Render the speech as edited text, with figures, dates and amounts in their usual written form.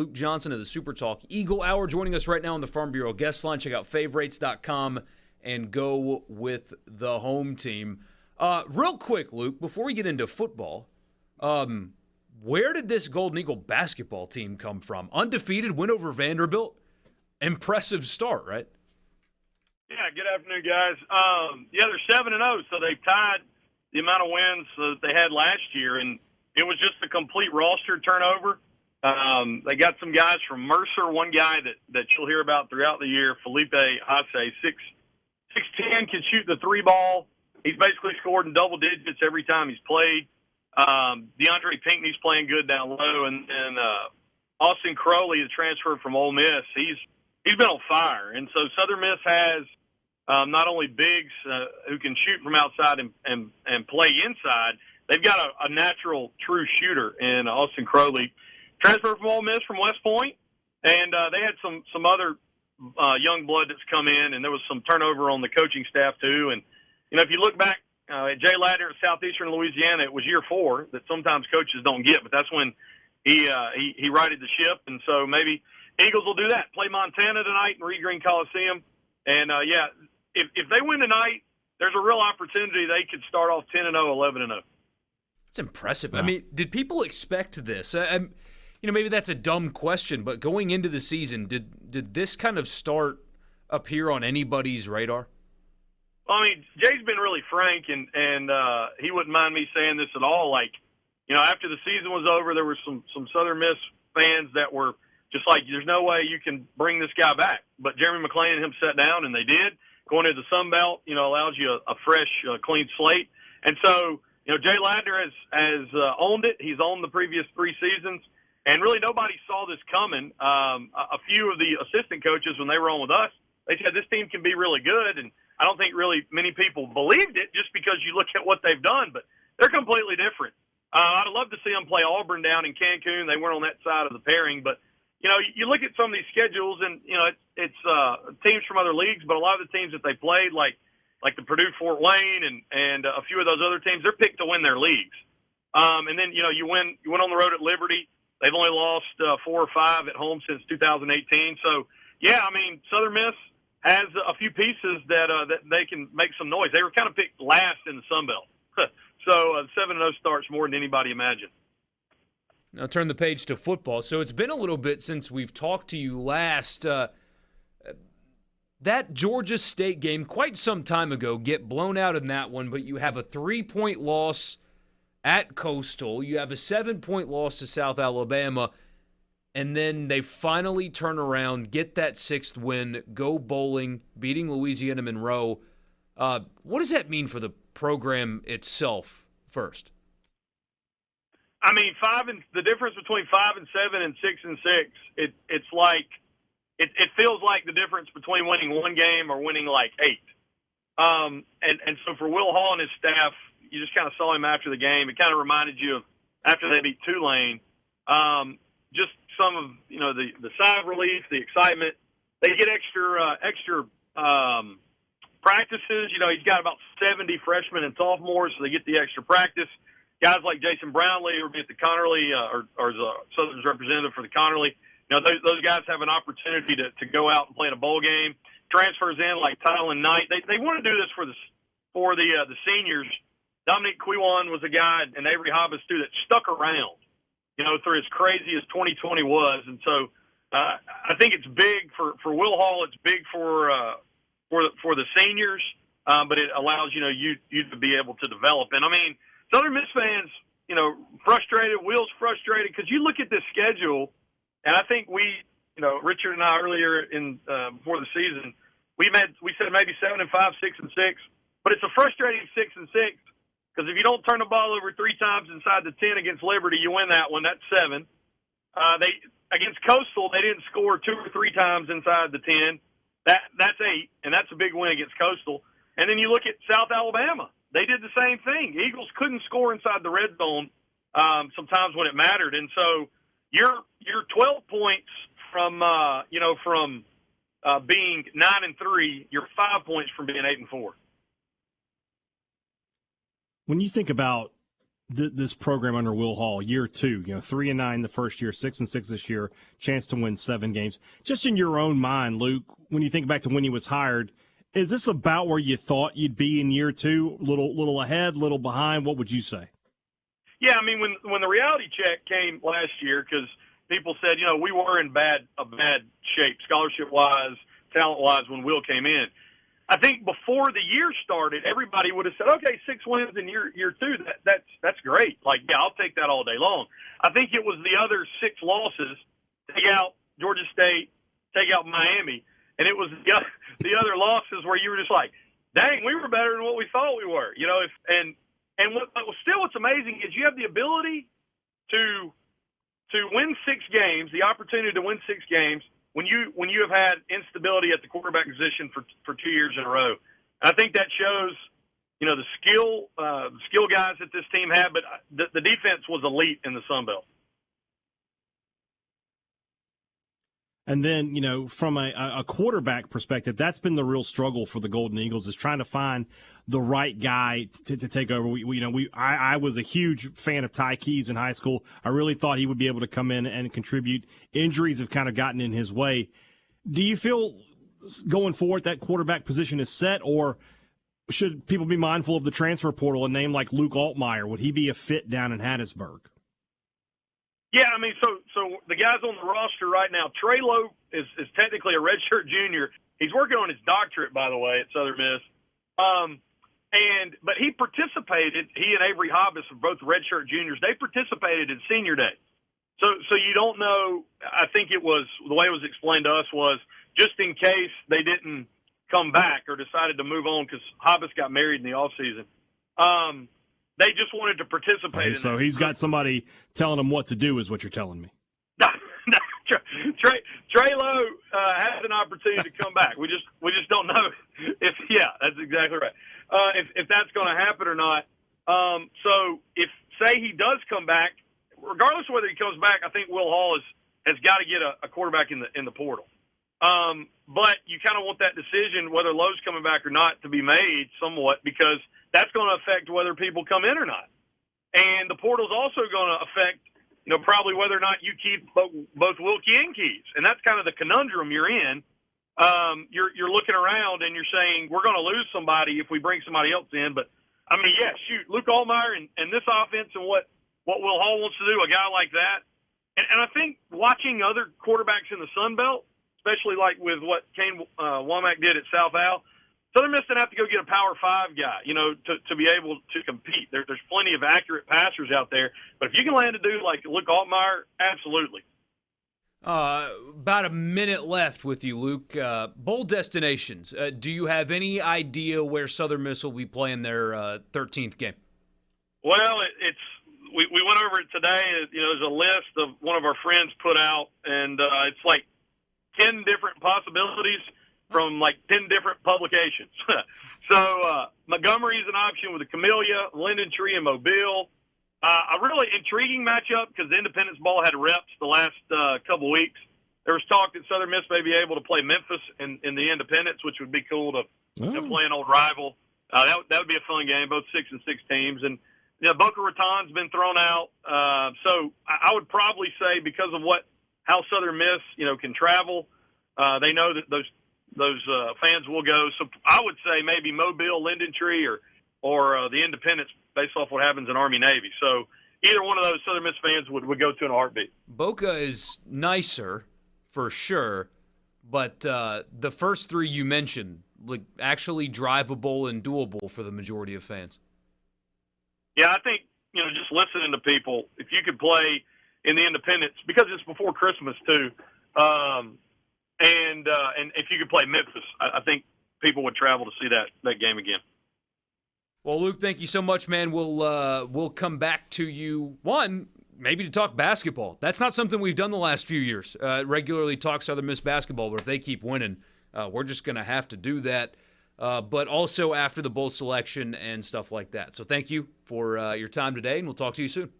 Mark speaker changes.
Speaker 1: Luke Johnson of the SuperTalk Eagle Hour joining us right now on the Farm Bureau guest line. Check out favorites.com and go with the home team. Real quick, Luke, before we get into football, where did this Golden Eagle basketball team come from? Undefeated, win over Vanderbilt. Impressive start, right?
Speaker 2: Yeah, good afternoon, guys. They're 7-0, so they've tied the amount of wins that they had last year, and it was just a complete roster turnover. They got some guys from Mercer, one guy that you'll hear about throughout the year, Felipe Hasse, 6'10", can shoot the three ball. He's basically scored in double digits every time he's played. DeAndre Pinckney's playing good down low, and Austin Crowley, the transfer from Ole Miss, he's been on fire. And so Southern Miss has not only bigs who can shoot from outside and play inside, they've got a natural true shooter in Austin Crowley. Transfer from Ole Miss from West Point, and they had some other young blood that's come in, and there was some turnover on the coaching staff too. And if you look back at Jay Ladner at Southeastern Louisiana, it was year 4 that sometimes coaches don't get, but that's when he righted the ship. And so maybe Eagles will do that. Play Montana tonight in Reed Green Coliseum, and if they win tonight, there's a real opportunity they could start off 10-0, 11-0.
Speaker 1: It's impressive. Wow. I mean, did people expect this? Maybe that's a dumb question, but going into the season, did this kind of start appear on anybody's radar?
Speaker 2: Well, I mean, Jay's been really frank, and he wouldn't mind me saying this at all. Like, after the season was over, there were some Southern Miss fans that were just like, there's no way you can bring this guy back. But Jeremy McClain and him sat down, and they did. Going into the Sun Belt, allows you a fresh, clean slate. And so, Jay Ladner has owned it. He's owned the previous 3 seasons. And really nobody saw this coming. A few of the assistant coaches, when they were on with us, they said this team can be really good. And I don't think really many people believed it just because you look at what they've done. But they're completely different. I'd love to see them play Auburn down in Cancun. They weren't on that side of the pairing. But, you look at some of these schedules, and, it's teams from other leagues. But a lot of the teams that they played, like the Purdue-Fort Wayne and a few of those other teams, they're picked to win their leagues. And then, you went on the road at Liberty. They've only lost 4 or 5 at home since 2018. So, yeah, I mean, Southern Miss has a few pieces that they can make some noise. They were kind of picked last in the Sun Belt. So 7-0 starts more than anybody imagined.
Speaker 1: Now turn the page to football. So it's been a little bit since we've talked to you last. That Georgia State game, quite some time ago, get blown out in that one, but you have a 3-point loss at Coastal. You have a 7-point loss to South Alabama, and then they finally turn around, get that 6th win, go bowling, beating Louisiana Monroe. What does that mean for the program itself first?
Speaker 2: I mean, the difference between 5-7 and 6-6, it's like it feels like the difference between winning 1 game or winning like 8. And so for Will Hall and his staff, you just kind of saw him after the game. It kind of reminded you of after they beat Tulane. Just some of the sigh of relief, the excitement. They get extra practices. He's got about 70 freshmen and sophomores, so they get the extra practice. Guys like Jason Brownlee, who will be at the Connerly, or is a Southern's representative for the Connerly. Those guys have an opportunity to go out and play in a bowl game. Transfers in like Tylen Knight. They want to do this for the seniors. Dominique Quiwan was a guy, and Avery Hobbs too, that stuck around, through as crazy as 2020 was. And so I think it's big for Will Hall. It's big for the seniors, but it allows you to be able to develop. And I mean, Southern Miss fans, frustrated. Will's frustrated because you look at this schedule, and I think Richard and I earlier before the season, we said maybe 7-5, 6-6, but it's a frustrating 6-6. Because if you don't turn the ball over 3 times inside the 10 against Liberty, you win that one. That's 7. Against Coastal, they didn't score 2 or 3 times inside the 10. That's 8, and that's a big win against Coastal. And then you look at South Alabama. They did the same thing. Eagles couldn't score inside the red zone sometimes when it mattered. And so you're 12 points from being 9-3. You're 5 points from being 8-4.
Speaker 3: When you think about this program under Will Hall, year 2, 3-9 the first year, 6-6 this year, chance to win 7 games. Just in your own mind, Luke, when you think back to when he was hired, is this about where you thought you'd be in year 2? Little ahead, little behind? What would you say?
Speaker 2: Yeah, I mean, when the reality check came last year, because people said, we were in a bad shape, scholarship-wise, talent-wise, when Will came in. I think before the year started, everybody would have said, okay, 6 wins in year 2, that's great. Like, yeah, I'll take that all day long. I think it was the other 6 losses, take out Georgia State, take out Miami, and it was the other losses where you were just like, dang, we were better than what we thought we were. What's amazing is you have the ability to win 6 games, the opportunity to win 6 games, when you have had instability at the quarterback position for 2 years in a row. I think that shows, the skill guys that this team had, but the defense was elite in the Sun Belt.
Speaker 3: And then, from a quarterback perspective, that's been the real struggle for the Golden Eagles, is trying to find the right guy to take over. I was a huge fan of Ty Keys in high school. I really thought he would be able to come in and contribute. Injuries have kind of gotten in his way. Do you feel going forward that quarterback position is set, or should people be mindful of the transfer portal? A name like Luke Altmaier, would he be a fit down in Hattiesburg?
Speaker 2: Yeah, I mean, so the guys on the roster right now, Trey Lowe is technically a redshirt junior. He's working on his doctorate, by the way, at Southern Miss. But he participated. He and Avery Hobbs are both redshirt juniors. They participated in senior day. So you don't know. I think it was the way it was explained to us was just in case they didn't come back or decided to move on because Hobbs got married in the off season. They just wanted to participate.
Speaker 3: So he's got somebody telling him what to do, is what you're telling me.
Speaker 2: No, Trey Lowe has an opportunity to come back. We just don't know if. Yeah, that's exactly right. If that's going to happen or not. So if say he does come back, regardless of whether he comes back, I think Will Hall has got to get a quarterback in the portal. But you kind of want that decision, whether Lowe's coming back or not, to be made somewhat, because that's going to affect whether people come in or not. And the portal's also going to affect, probably whether or not you keep both Wilkie and Keys. And that's kind of the conundrum you're in. You're looking around and you're saying, we're going to lose somebody if we bring somebody else in. But, I mean, yeah, shoot, Luke Altmaier and this offense and what Will Hall wants to do, a guy like that. And I think watching other quarterbacks in the Sun Belt, especially like with what Kane Womack did at South Al, Southern Miss didn't have to go get a Power 5 guy, to be able to compete. There's plenty of accurate passers out there. But if you can land a dude like Luke Altmaier, absolutely.
Speaker 1: About a minute left with you, Luke. Bowl destinations. Do you have any idea where Southern Miss will be playing their 13th game?
Speaker 2: Well, we went over it today. There's a list of one of our friends put out, and it's like 10 different possibilities from like 10 different publications. So Montgomery is an option with the Camellia, Linden Tree, and Mobile. A really intriguing matchup because the Independence Ball had reps the last couple weeks. There was talk that Southern Miss may be able to play Memphis in the Independence, which would be cool to play an old rival. That would be a fun game, both 6-6 teams. And Boca Raton's been thrown out. So I would probably say because of how Southern Miss can travel, they know that those fans will go. So I would say maybe Mobile, Linden Tree, or the Independence, based off what happens in Army-Navy. So either one of those Southern Miss fans would go to in a heartbeat.
Speaker 1: Boca is nicer, for sure, but the first 3 you mentioned, like, actually drivable and doable for the majority of fans.
Speaker 2: Yeah, I think, just listening to people, if you could play in the Independence, because it's before Christmas too, and if you could play Memphis, I think people would travel to see that game again.
Speaker 1: Well, Luke, thank you so much, man. We'll come back to you, maybe to talk basketball. That's not something we've done the last few years, regularly talk Southern Miss basketball, but if they keep winning, we're just going to have to do that, but also after the bowl selection and stuff like that. So thank you for your time today, and we'll talk to you soon.